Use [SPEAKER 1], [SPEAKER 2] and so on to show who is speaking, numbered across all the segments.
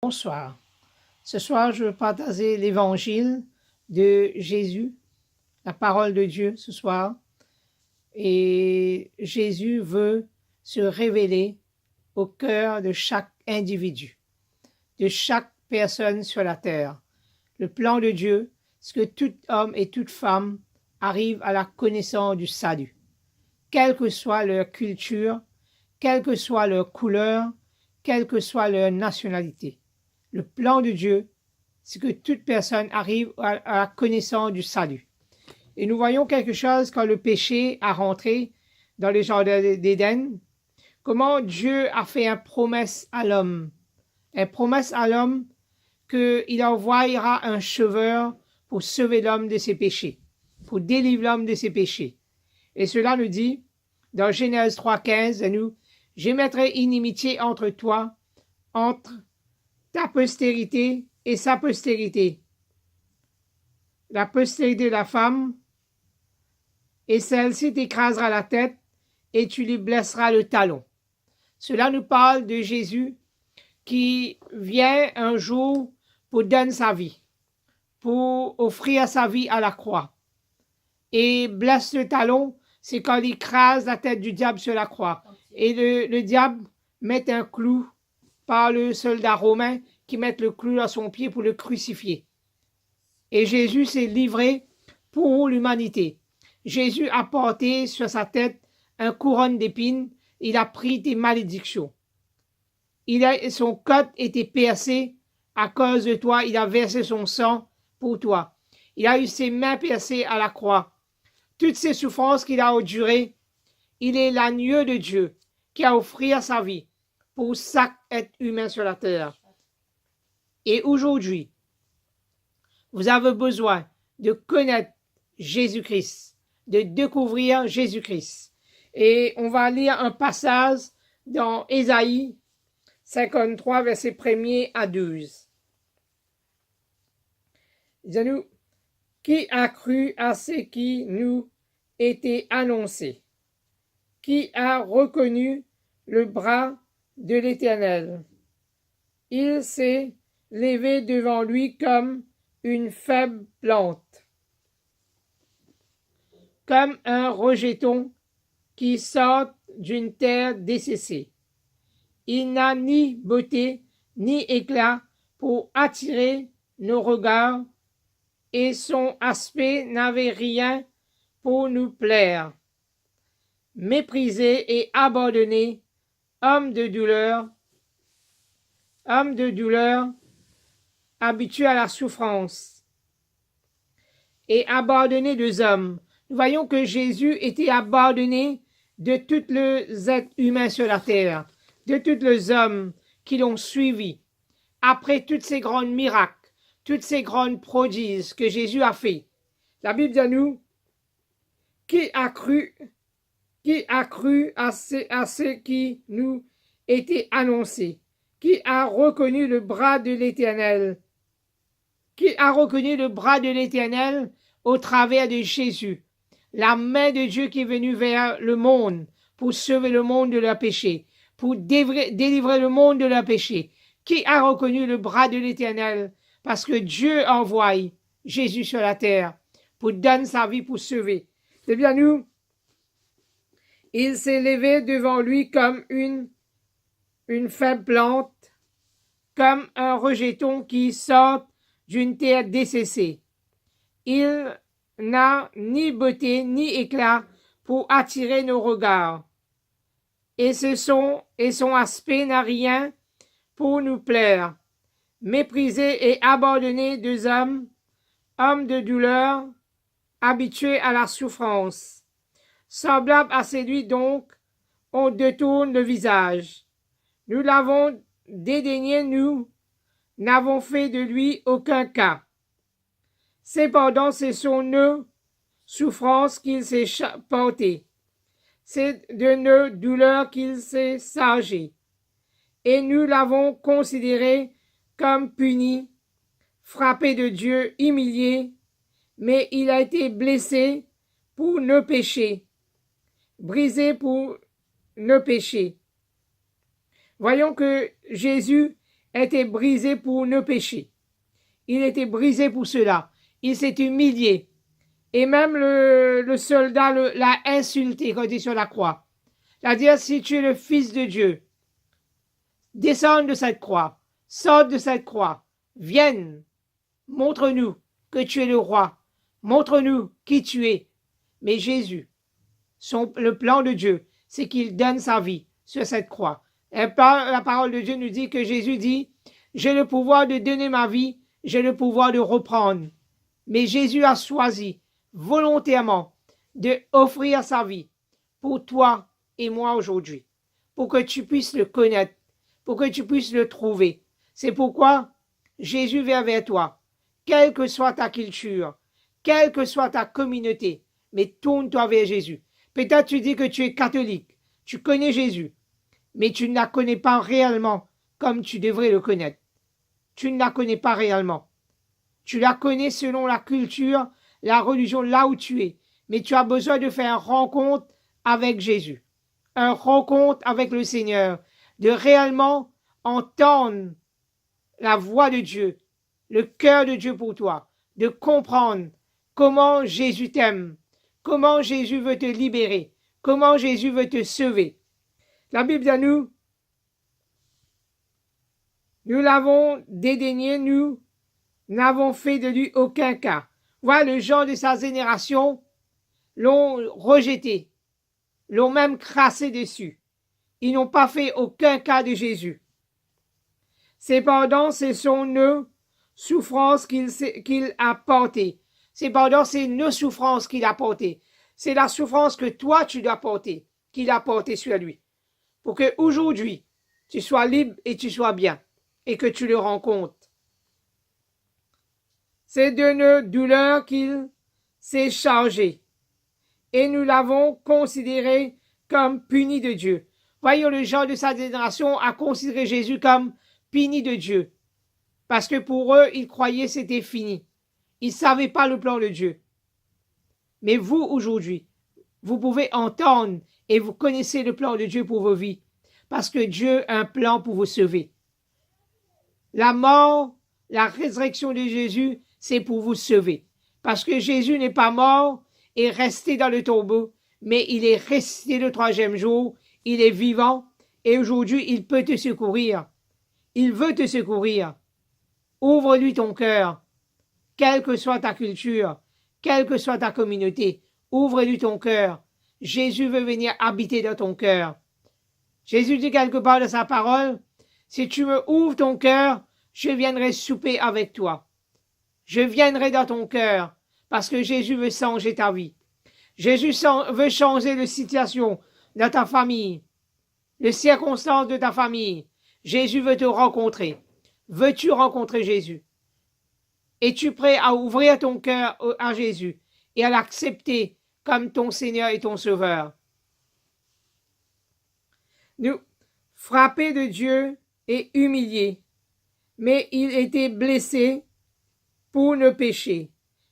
[SPEAKER 1] Bonsoir. Ce soir, je veux partager l'évangile de Jésus, la parole de Dieu ce soir. Et Jésus veut se révéler au cœur de chaque individu, de chaque personne sur la terre. Le plan de Dieu, c'est que tout homme et toute femme arrivent à la connaissance du salut, quelle que soit leur culture, quelle que soit leur couleur, quelle que soit leur nationalité. Le plan de Dieu, c'est que toute personne arrive à la connaissance du salut. Et nous voyons quelque chose quand le péché a rentré dans le jardin d'Éden, comment Dieu a fait une promesse à l'homme. Une promesse à l'homme qu'il envoyera un sauveur pour sauver l'homme de ses péchés, pour délivrer l'homme de ses péchés. Et cela nous dit, dans Genèse 3,15, à nous, « Je mettrai inimitié entre toi, entre ta postérité et sa postérité, la postérité de la femme, et celle-ci t'écrasera la tête et tu lui blesseras le talon. » Cela nous parle de Jésus qui vient un jour pour donner sa vie, pour offrir sa vie à la croix. Et blesse le talon, c'est quand il écrase la tête du diable sur la croix. Et le diable met un clou par le soldat romain qui met le clou à son pied pour le crucifier. Et Jésus s'est livré pour l'humanité. Jésus a porté sur sa tête un couronne d'épines. Il a pris tes malédictions. Son côte était percé à cause de toi. Il a versé son sang pour toi. Il a eu ses mains percées à la croix. Toutes ces souffrances qu'il a endurées, il est l'agneau de Dieu qui a offert sa vie pour chaque être humain sur la terre. Et aujourd'hui, vous avez besoin de connaître Jésus-Christ, de découvrir Jésus-Christ. Et on va lire un passage dans Ésaïe 53, versets 1er à 12. Dis-nous, qui a cru à ce qui nous était annoncé? Qui a reconnu le bras de l'Éternel? Il s'est levé devant lui comme une faible plante, comme un rejeton qui sort d'une terre desséchée. Il n'a ni beauté ni éclat pour attirer nos regards, et son aspect n'avait rien pour nous plaire. Méprisé et abandonné, homme de douleur, habitué à la souffrance et abandonné des hommes. Nous voyons que Jésus était abandonné de tous les êtres humains sur la terre, de tous les hommes qui l'ont suivi. Après tous ces grands miracles, toutes ces grandes prodiges que Jésus a fait, la Bible dit à nous, qui a cru à ce qui nous était annoncé, qui a reconnu le bras de l'Éternel, qui a reconnu le bras de l'Éternel au travers de Jésus, la main de Dieu qui est venue vers le monde pour sauver le monde de leur péché, pour délivrer le monde de leur péché. Qui a reconnu le bras de l'Éternel? Parce que Dieu envoie Jésus sur la terre pour donner sa vie pour sauver. C'est bien nous. Il s'est levé devant lui comme une faible plante, comme un rejeton qui sort d'une terre desséchée. Il n'a ni beauté ni éclat pour attirer nos regards, et son aspect n'a rien pour nous plaire. Méprisé et abandonné des hommes, homme de douleur, habitué à la souffrance. Semblable à celui donc, on détourne le visage. Nous l'avons dédaigné, nous n'avons fait de lui aucun cas. Cependant, ce sont nos souffrances qu'il s'est portées. C'est de nos douleurs qu'il s'est chargé. Et nous l'avons considéré comme puni, frappé de Dieu, humilié, mais il a été blessé pour nos péchés, brisé pour nos péchés. Voyons que Jésus était brisé pour nos péchés. Il était brisé pour cela. Il s'est humilié. Et même le soldat l'a insulté quand il est sur la croix. C'est-à-dire, si tu es le Fils de Dieu, descends de cette croix, sors de cette croix, viens, montre-nous que tu es le roi, montre-nous qui tu es. Mais Jésus, le plan de Dieu, c'est qu'il donne sa vie sur cette croix. Et la parole de Dieu nous dit que Jésus dit, j'ai le pouvoir de donner ma vie, j'ai le pouvoir de reprendre. Mais Jésus a choisi volontairement de offrir sa vie pour toi et moi aujourd'hui, pour que tu puisses le connaître, pour que tu puisses le trouver. C'est pourquoi Jésus vient vers toi, quelle que soit ta culture, quelle que soit ta communauté, mais tourne-toi vers Jésus. Peut-être tu dis que tu es catholique, tu connais Jésus, mais tu ne la connais pas réellement comme tu devrais le connaître. Tu ne la connais pas réellement. Tu la connais selon la culture, la religion, là où tu es. Mais tu as besoin de faire une rencontre avec Jésus, une rencontre avec le Seigneur, de réellement entendre la voix de Dieu, le cœur de Dieu pour toi, de comprendre comment Jésus t'aime, comment Jésus veut te libérer, comment Jésus veut te sauver. La Bible à nous l'avons dédaigné, nous n'avons fait de lui aucun cas. Voilà, le gens de sa génération l'ont rejeté, l'ont même crassé dessus. Ils n'ont pas fait aucun cas de Jésus. Cependant, ce sont nos souffrances qu'il a portées. Cependant, c'est nos souffrances qu'il a portées. C'est la souffrance que toi, tu dois porter, qu'il a portée sur lui. Pour que aujourd'hui, tu sois libre et tu sois bien, et que tu le rencontres. C'est de nos douleurs qu'il s'est chargé, et nous l'avons considéré comme puni de Dieu. Voyons, le genre de sa génération a considéré Jésus comme puni de Dieu, parce que pour eux, ils croyaient c'était fini. Ils ne savaient pas le plan de Dieu. Mais vous, aujourd'hui, vous pouvez entendre et vous connaissez le plan de Dieu pour vos vies, parce que Dieu a un plan pour vous sauver. La mort, la résurrection de Jésus, c'est pour vous sauver. Parce que Jésus n'est pas mort et resté dans le tombeau, mais il est resté le troisième jour, il est vivant, et aujourd'hui, il peut te secourir. Il veut te secourir. Ouvre-lui ton cœur, quelle que soit ta culture, quelle que soit ta communauté. Ouvre-lui ton cœur. Jésus veut venir habiter dans ton cœur. Jésus dit quelque part dans sa parole, si tu me ouvres ton cœur, je viendrai souper avec toi. Je viendrai dans ton cœur, parce que Jésus veut changer ta vie. Jésus veut changer la situation de ta famille, les circonstances de ta famille. Jésus veut te rencontrer. Veux-tu rencontrer Jésus? Es-tu prêt à ouvrir ton cœur à Jésus et à l'accepter comme ton Seigneur et ton Sauveur? Nous, frappés de Dieu et humiliés, mais il était blessé pour nos péchés,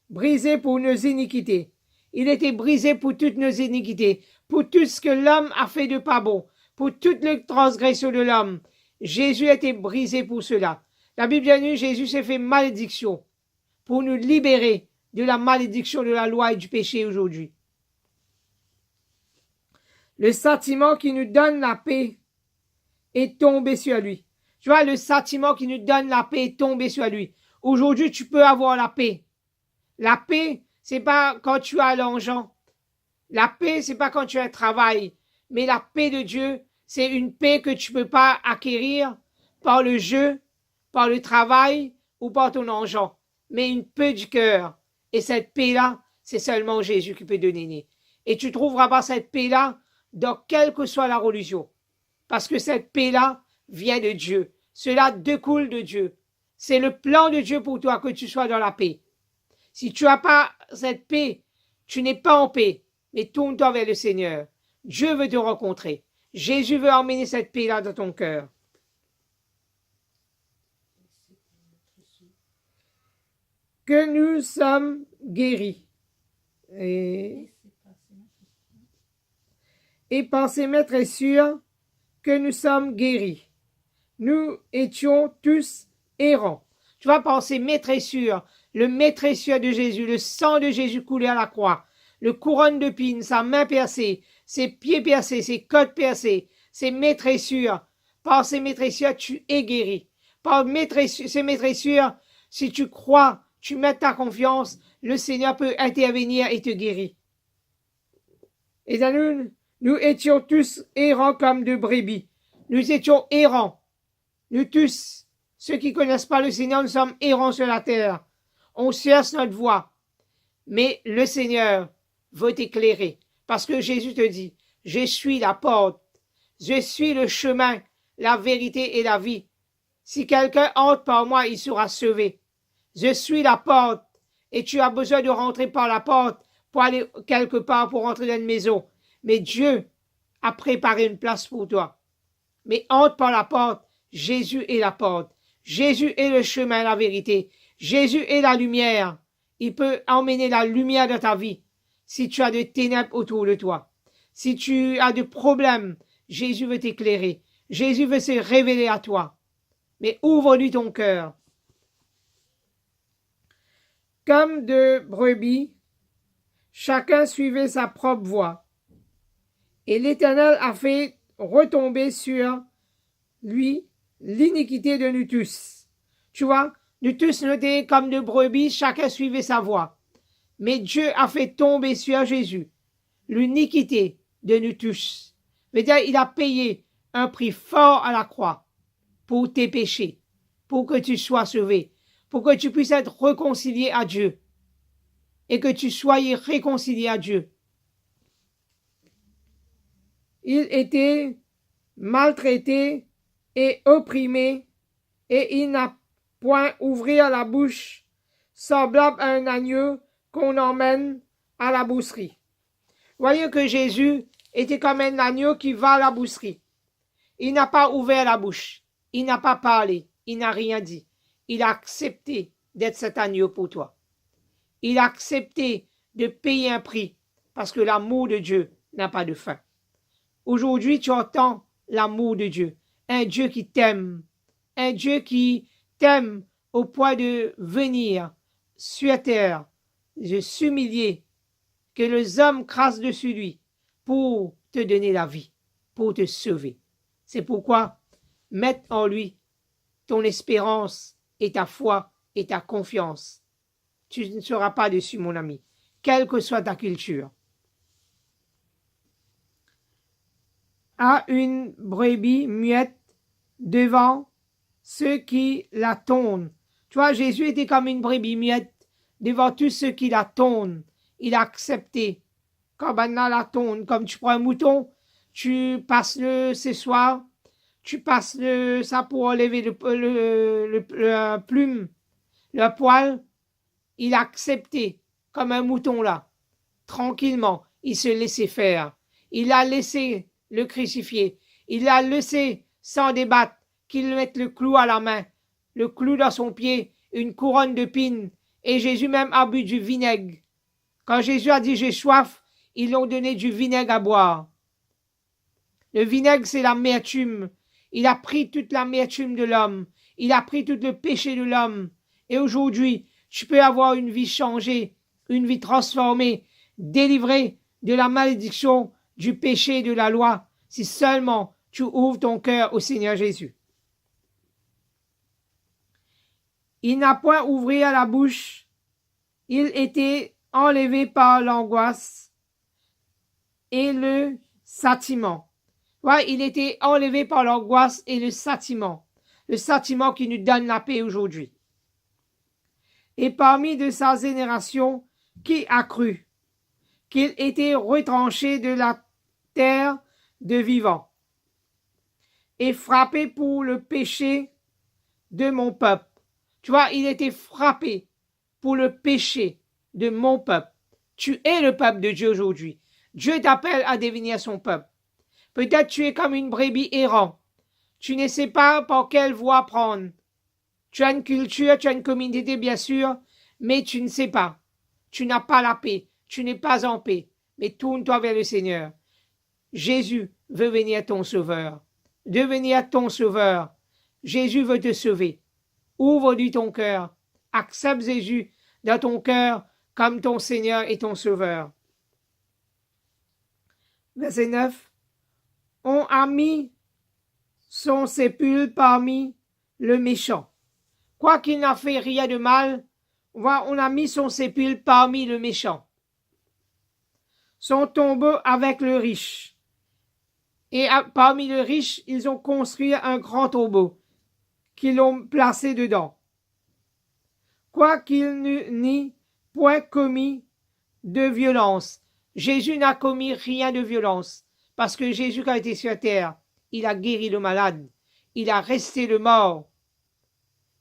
[SPEAKER 1] brisé pour nos iniquités. Il était brisé pour toutes nos iniquités, pour tout ce que l'homme a fait de pas bon, pour toutes les transgressions de l'homme. Jésus a été brisé pour cela. La Bible dit, Jésus s'est fait malédiction pour nous libérer de la malédiction de la loi et du péché aujourd'hui. Le châtiment qui nous donne la paix est tombé sur lui. Tu vois, le châtiment qui nous donne la paix est tombé sur lui. Aujourd'hui, tu peux avoir la paix. La paix, c'est pas quand tu as l'argent. La paix, c'est pas quand tu as un travail. Mais la paix de Dieu, c'est une paix que tu peux pas acquérir par le jeu, par le travail ou par ton argent. Mais une paix du cœur. Et cette paix-là, c'est seulement Jésus qui peut donner. Et tu trouveras pas cette paix-là dans quelle que soit la religion. Parce que cette paix-là vient de Dieu. Cela découle de Dieu. C'est le plan de Dieu pour toi que tu sois dans la paix. Si tu n'as pas cette paix, tu n'es pas en paix. Mais tourne-toi vers le Seigneur. Dieu veut te rencontrer. Jésus veut emmener cette paix-là dans ton cœur. Que nous sommes guéris. Et pensez, maître, est sûr que nous sommes guéris. nous étions tous errants. Tu vas penser maîtressure, le maîtressure de Jésus, le sang de Jésus coulé à la croix, le couronne de pine, sa main percée, ses pieds percés, ses côtes percées, ses maîtressures. Par ces maîtressures, tu es guéri. Par ces maîtressures, si tu crois, tu mets ta confiance, le Seigneur peut intervenir et te guérir. Et nous étions tous errants comme de brebis. Nous étions errants. Nous tous, ceux qui ne connaissent pas le Seigneur, nous sommes errants sur la terre. On cherche notre voie. Mais le Seigneur veut t'éclairer. Parce que Jésus te dit, je suis la porte. Je suis le chemin, la vérité et la vie. Si quelqu'un entre par moi, il sera sauvé. Je suis la porte. Et tu as besoin de rentrer par la porte pour aller quelque part, pour rentrer dans une maison. Mais Dieu a préparé une place pour toi. Mais entre par la porte. Jésus est la porte. Jésus est le chemin, la vérité. Jésus est la lumière. Il peut emmener la lumière dans ta vie. Si tu as des ténèbres autour de toi. Si tu as des problèmes, Jésus veut t'éclairer. Jésus veut se révéler à toi. Mais ouvre-lui ton cœur. Comme de brebis, chacun suivait sa propre voie. Et l'Éternel a fait retomber sur lui l'iniquité de nous tous. Tu vois, nous tous nous étions comme de brebis, chacun suivait sa voie. Mais Dieu a fait tomber sur Jésus l'iniquité de nous tous. C'est-à-dire, il a payé un prix fort à la croix pour tes péchés, pour que tu sois sauvé, pour que tu puisses être réconcilié à Dieu et que tu sois réconcilié à Dieu. Il était maltraité et opprimé, et il n'a point ouvert la bouche, semblable à un agneau qu'on emmène à la boucherie. Voyez que Jésus était comme un agneau qui va à la boucherie. Il n'a pas ouvert la bouche, il n'a pas parlé, il n'a rien dit. Il a accepté d'être cet agneau pour toi. Il a accepté de payer un prix, parce que l'amour de Dieu n'a pas de fin. Aujourd'hui, tu entends l'amour de Dieu. Un Dieu qui t'aime. Un Dieu qui t'aime au point de venir sur terre, de s'humilier, que les hommes crassent dessus lui pour te donner la vie, pour te sauver. C'est pourquoi mets en lui ton espérance et ta foi et ta confiance. Tu ne seras pas déçu, mon ami, quelle que soit ta culture. À une brebis muette devant ceux qui la tondent. Tu vois, Jésus était comme une brebis muette devant tous ceux qui la tondent. Il a accepté. Quand maintenant la tondent, comme tu prends un mouton, tu passes ce soir, tu passes ça pour enlever le plume, le poil. Il a accepté, comme un mouton là, tranquillement. Il se laissait faire. Il a laissé le crucifier. Il l'a laissé sans débattre, qu'il lui mette le clou à la main, le clou dans son pied, une couronne de pine, et Jésus même a bu du vinaigre. Quand Jésus a dit « j'ai soif », ils lui ont donné du vinaigre à boire. Le vinaigre, c'est l'amertume. Il a pris toute l'amertume de l'homme. Il a pris tout le péché de l'homme. Et aujourd'hui, tu peux avoir une vie changée, une vie transformée, délivrée de la malédiction, du péché et de la loi, si seulement tu ouvres ton cœur au Seigneur Jésus. Il n'a point ouvert la bouche, il était enlevé par l'angoisse et le châtiment. Ouais, il était enlevé par l'angoisse et le châtiment qui nous donne la paix aujourd'hui. Et parmi de sa génération, qui a cru qu'il était retranché de la terre de vivants et frappé pour le péché de mon peuple. Tu vois, il était frappé pour le péché de mon peuple. Tu es le peuple de Dieu aujourd'hui. Dieu t'appelle à devenir son peuple. Peut-être tu es comme une brebis errant. Tu ne sais pas par quelle voie prendre. Tu as une culture, tu as une communauté bien sûr, mais tu ne sais pas. Tu n'as pas la paix. Tu n'es pas en paix. Mais tourne-toi vers le Seigneur. Jésus veut venir ton sauveur. Devenir ton sauveur. Jésus veut te sauver. Ouvre-lui ton cœur. Accepte Jésus dans ton cœur comme ton Seigneur et ton Sauveur. Verset 9. On a mis son sépulcre parmi le méchant. Quoiqu'il n'a fait rien de mal, on a mis son sépulcre parmi le méchant. Son tombeau avec le riche. Et parmi le riche, ils ont construit un grand tombeau qu'ils l'ont placé dedans. Quoiqu'il n'eût point commis de violence. Jésus n'a commis rien de violence. Parce que Jésus, qui a été sur terre, il a guéri le malade. Il a resté le mort.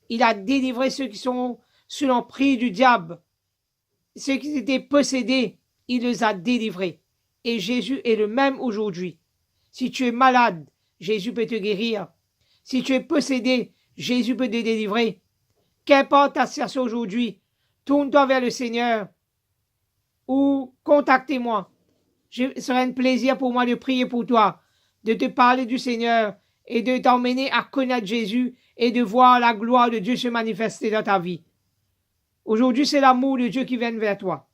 [SPEAKER 1] Il a délivré ceux qui sont sous l'emprise du diable. Ceux qui étaient possédés, il les a délivrés. Et Jésus est le même aujourd'hui. Si tu es malade, Jésus peut te guérir. Si tu es possédé, Jésus peut te délivrer. Qu'importe ta situation aujourd'hui, tourne-toi vers le Seigneur ou contactez-moi. Ce serait un plaisir pour moi de prier pour toi, de te parler du Seigneur et de t'emmener à connaître Jésus et de voir la gloire de Dieu se manifester dans ta vie. Aujourd'hui, c'est l'amour de Dieu qui vient vers toi.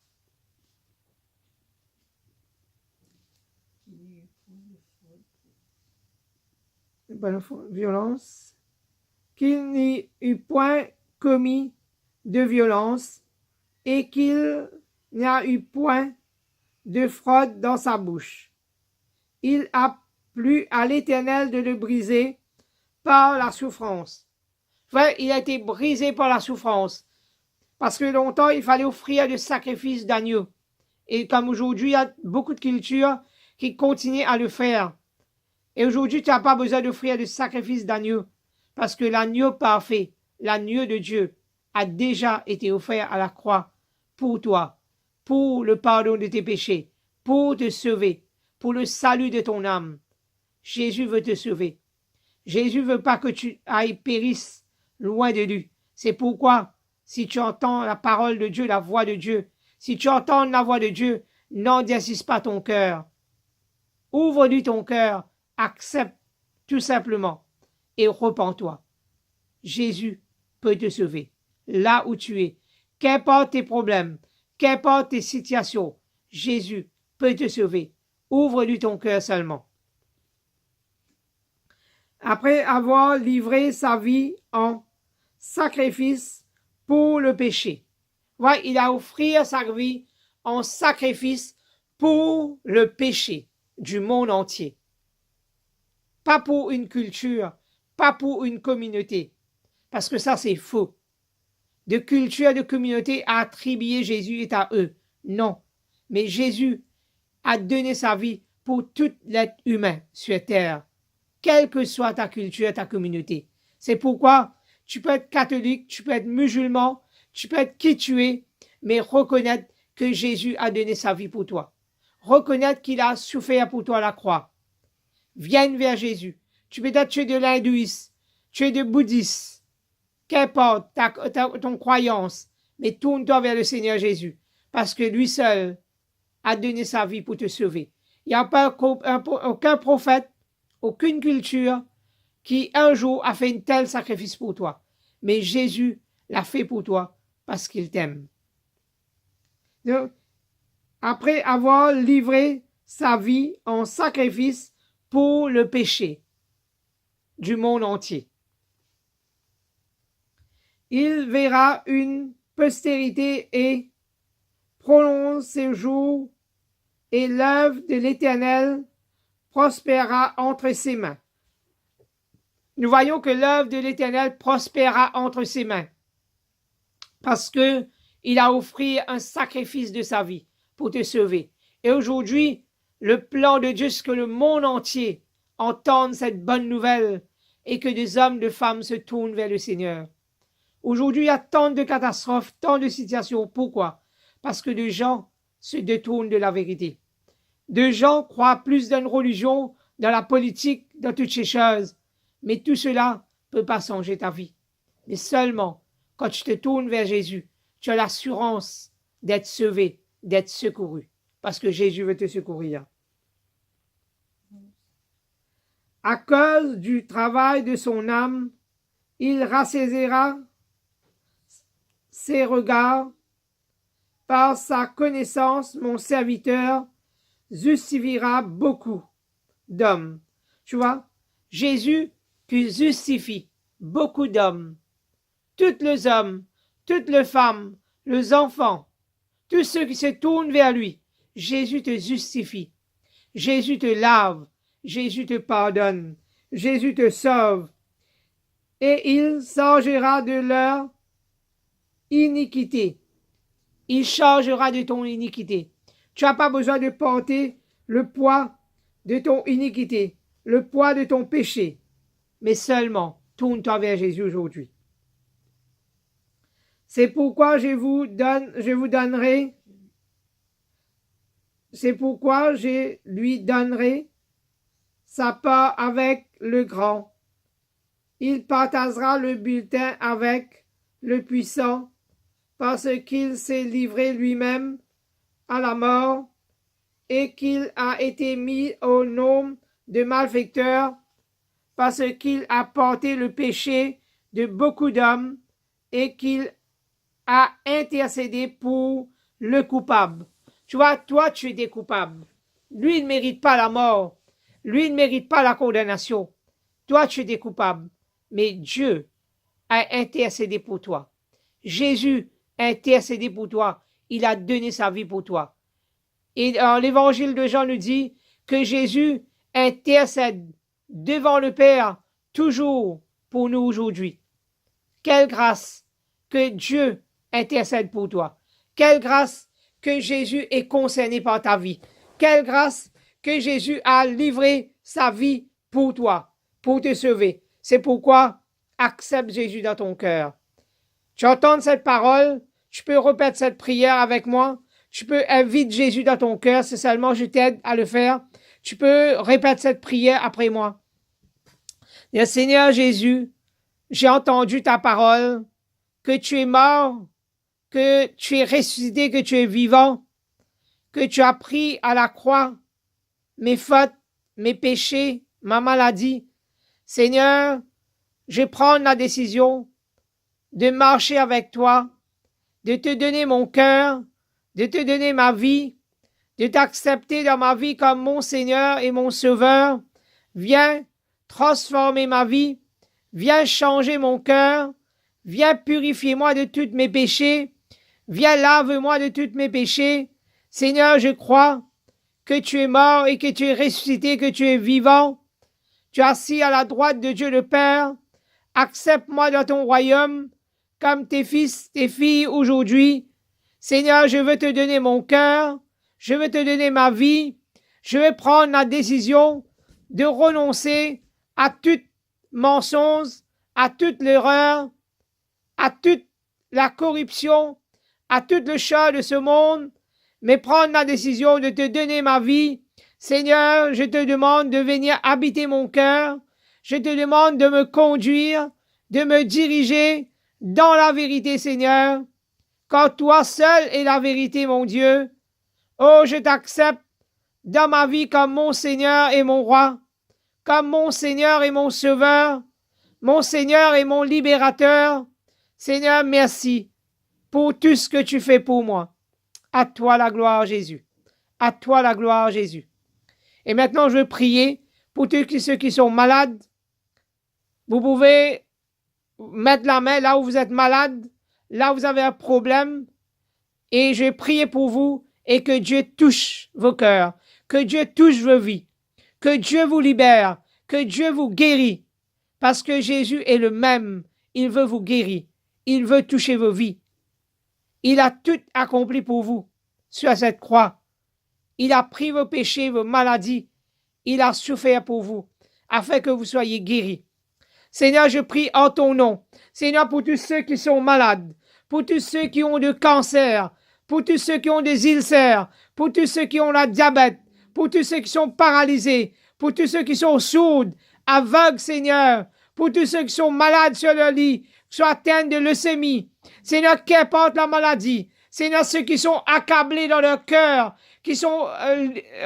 [SPEAKER 1] Violence. Qu'il n'y eût point commis de violence et qu'il n'y a eu point de fraude dans sa bouche. Il a plu à l'Éternel de le briser par la souffrance. Enfin, il a été brisé par la souffrance. Parce que longtemps, il fallait offrir des sacrifices d'agneau. Et comme aujourd'hui, il y a beaucoup de cultures qui continuent à le faire. Et aujourd'hui, tu n'as pas besoin d'offrir de sacrifices d'agneau. Parce que l'agneau parfait, l'agneau de Dieu, a déjà été offert à la croix pour toi, pour le pardon de tes péchés, pour te sauver, pour le salut de ton âme. Jésus veut te sauver. Jésus veut pas que tu ailles périsses loin de lui. C'est pourquoi, si tu entends la parole de Dieu, la voix de Dieu, si tu entends la voix de Dieu, n'endurcis pas ton cœur. Ouvre-lui ton cœur, accepte tout simplement et repens-toi. Jésus peut te sauver. Là où tu es, qu'importe tes problèmes, qu'importe tes situations, Jésus peut te sauver. Ouvre-lui ton cœur seulement. Après avoir livré sa vie en sacrifice pour le péché. Ouais, il a offert sa vie en sacrifice pour le péché du monde entier. Pas pour une culture, pas pour une communauté. Parce que ça, c'est faux. De culture, de communauté à attribuer Jésus est à eux. Non. Mais Jésus a donné sa vie pour tout l'être humain sur terre. Quelle que soit ta culture, ta communauté. C'est pourquoi tu peux être catholique, tu peux être musulman, tu peux être qui tu es, mais reconnaître que Jésus a donné sa vie pour toi. Reconnaître qu'il a souffert pour toi à la croix. Viens vers Jésus. Tu peux être tu es de l'hindouisme, tu es de bouddhisme, qu'importe ton croyance, mais tourne-toi vers le Seigneur Jésus, parce que lui seul a donné sa vie pour te sauver. Il n'y a pas aucun prophète, aucune culture qui un jour a fait un tel sacrifice pour toi. Mais Jésus l'a fait pour toi parce qu'il t'aime. Après avoir livré sa vie en sacrifice pour le péché du monde entier, il verra une postérité et prolonge ses jours, et l'œuvre de l'Éternel prospérera entre ses mains. Nous voyons que l'œuvre de l'Éternel prospérera entre ses mains, parce que il a offert un sacrifice de sa vie pour te sauver. Et aujourd'hui, le plan de Dieu, c'est que le monde entier entende cette bonne nouvelle et que des hommes, des femmes se tournent vers le Seigneur. Aujourd'hui, il y a tant de catastrophes, tant de situations. Pourquoi? Parce que des gens se détournent de la vérité. Des gens croient plus dans une religion, dans la politique, dans toutes ces choses. Mais tout cela ne peut pas changer ta vie. Mais seulement quand tu te tournes vers Jésus, tu as l'assurance d'être sauvé, d'être secouru. Parce que Jésus veut te secourir. À cause du travail de son âme, Il rassaisira ses regards. Par sa connaissance, mon serviteur justifiera beaucoup d'hommes. Tu vois, Jésus justifie beaucoup d'hommes. Tous les hommes, toutes les femmes, les enfants, tous ceux qui se tournent vers lui, Jésus te justifie. Jésus te lave. Jésus te pardonne. Jésus te sauve. Et il chargera de leur iniquité. Il chargera de ton iniquité. Tu n'as pas besoin de porter le poids de ton iniquité, le poids de ton péché, mais seulement tourne-toi vers Jésus aujourd'hui. C'est pourquoi je vous donnerai, c'est pourquoi je lui donnerai sa part avec le grand. Il partagera le bulletin avec le puissant, parce qu'il s'est livré lui-même à la mort et qu'il a été mis au nombre de malfaiteurs, parce qu'il a porté le péché de beaucoup d'hommes et qu'il a intercédé pour le coupable. Tu vois, toi, tu es coupable. Lui, il ne mérite pas la mort. Lui, il ne mérite pas la condamnation. Toi, tu es coupable. Mais Dieu a intercédé pour toi. Jésus a intercédé pour toi. Il a donné sa vie pour toi. Et dans l'évangile de Jean nous dit que Jésus intercède devant le Père toujours pour nous aujourd'hui. Quelle grâce que Dieu intercède pour toi. Quelle grâce que Jésus est concerné par ta vie. Quelle grâce que Jésus a livré sa vie pour toi, pour te sauver. C'est pourquoi accepte Jésus dans ton cœur. Tu entends cette parole, tu peux répéter cette prière avec moi. Tu peux inviter Jésus dans ton cœur, c'est seulement je t'aide à le faire. Tu peux répéter cette prière après moi. Dis, Seigneur Jésus, j'ai entendu ta parole, que tu es mort, que tu es ressuscité, que tu es vivant, que tu as pris à la croix mes fautes, mes péchés, ma maladie. Seigneur, je prends la décision de marcher avec toi, de te donner mon cœur, de te donner ma vie, de t'accepter dans ma vie comme mon Seigneur et mon Sauveur. Viens transformer ma vie, viens changer mon cœur, viens purifier moi de tous mes péchés, viens lave-moi de tous mes péchés. Seigneur, je crois que tu es mort et que tu es ressuscité, que tu es vivant. Tu es assis à la droite de Dieu le Père. Accepte-moi dans ton royaume comme tes fils, tes filles aujourd'hui. Seigneur, je veux te donner mon cœur, je veux te donner ma vie, je veux prendre la décision de renoncer à tout mensonge, à toute l'erreur, à toute la corruption, à toute le char de ce monde, mais prendre la décision de te donner ma vie. Seigneur, je te demande de venir habiter mon cœur, je te demande de me conduire, de me diriger dans la vérité, Seigneur, car toi seul est la vérité, mon Dieu. Oh, je t'accepte dans ma vie comme mon Seigneur et mon Roi, comme mon Seigneur et mon Sauveur, mon Seigneur et mon Libérateur. Seigneur, merci pour tout ce que tu fais pour moi. À toi la gloire, Jésus. À toi la gloire, Jésus. Et maintenant, je veux prier pour tous ceux qui sont malades. Vous pouvez mettre la main là où vous êtes malade, là où vous avez un problème. Et je vais prier pour vous et que Dieu touche vos cœurs, que Dieu touche vos vies, que Dieu vous libère, que Dieu vous guérit. Parce que Jésus est le même. Il veut vous guérir. Il veut toucher vos vies. Il a tout accompli pour vous sur cette croix. Il a pris vos péchés, vos maladies. Il a souffert pour vous, afin que vous soyez guéris. Seigneur, je prie en ton nom. Seigneur, pour tous ceux qui sont malades, pour tous ceux qui ont du cancer, pour tous ceux qui ont des ulcères, pour tous ceux qui ont la diabète, pour tous ceux qui sont paralysés, pour tous ceux qui sont sourds, aveugles, Seigneur, pour tous ceux qui sont malades sur leur lit, qui sont atteints de leucémie. Seigneur, qu'importe la maladie. Seigneur, ceux qui sont accablés dans leur cœur, qui sont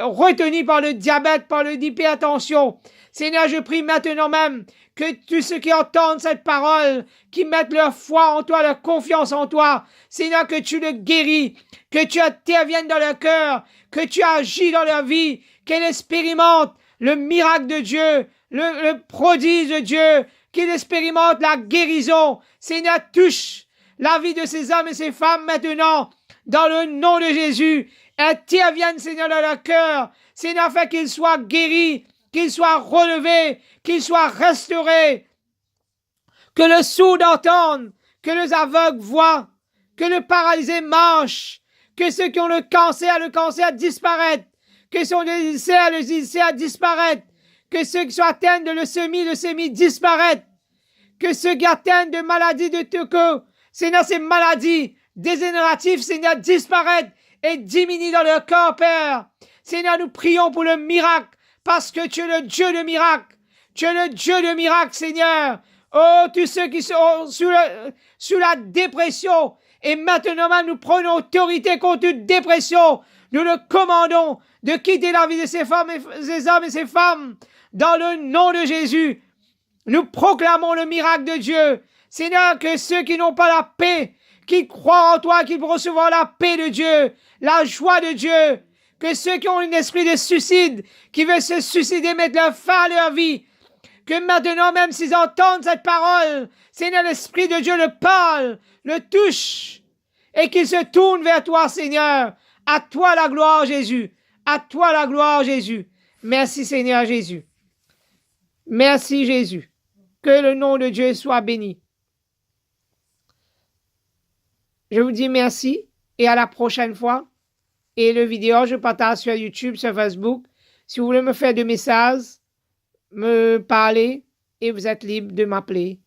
[SPEAKER 1] retenus par le diabète, par l'hypertension. Seigneur, je prie maintenant même que tous ceux qui entendent cette parole, qui mettent leur foi en toi, leur confiance en toi, Seigneur, que tu le guéris, que tu interviennes dans leur cœur, que tu agis dans leur vie, qu'ils expérimentent le miracle de Dieu, le prodige de Dieu, qu'ils expérimentent la guérison. Seigneur, touche la vie de ces hommes et ces femmes maintenant, dans le nom de Jésus. Intervienne, Seigneur, dans leur cœur, Seigneur, afin qu'ils soient guéris, qu'ils soient relevés, qu'ils soient restaurés, que le sourd entende, que les aveugles voient, que le paralysé marche, que ceux qui ont le cancer disparaît, que ceux qui ont le ulcère disparaît, que ceux qui sont atteints de leucémie disparaît, que ceux qui atteignent de maladies de Toko, Seigneur, ces maladies dégénératives, Seigneur, disparaissent et diminuent dans leur corps, Père. Seigneur, nous prions pour le miracle, parce que tu es le Dieu de miracle. Tu es le Dieu de miracle, Seigneur. Oh, tous ceux qui sont sous la dépression, et maintenant même, nous prenons autorité contre toute dépression. Nous le commandons de quitter la vie de ces femmes, ces hommes et ces femmes, dans le nom de Jésus. Nous proclamons le miracle de Dieu. Seigneur, que ceux qui n'ont pas la paix, qui croient en toi, qui vont recevoir la paix de Dieu, la joie de Dieu, que ceux qui ont un esprit de suicide, qui veulent se suicider, mettre leur fin à leur vie, que maintenant même s'ils entendent cette parole, Seigneur, l'Esprit de Dieu le parle, le touche, et qu'ils se tournent vers toi, Seigneur. À toi la gloire, Jésus. À toi la gloire, Jésus. Merci, Seigneur Jésus. Merci, Jésus. Que le nom de Dieu soit béni. Je vous dis merci et à la prochaine fois. Et le vidéo, je partage sur YouTube, sur Facebook. Si vous voulez me faire des messages, me parler, et vous êtes libre de m'appeler.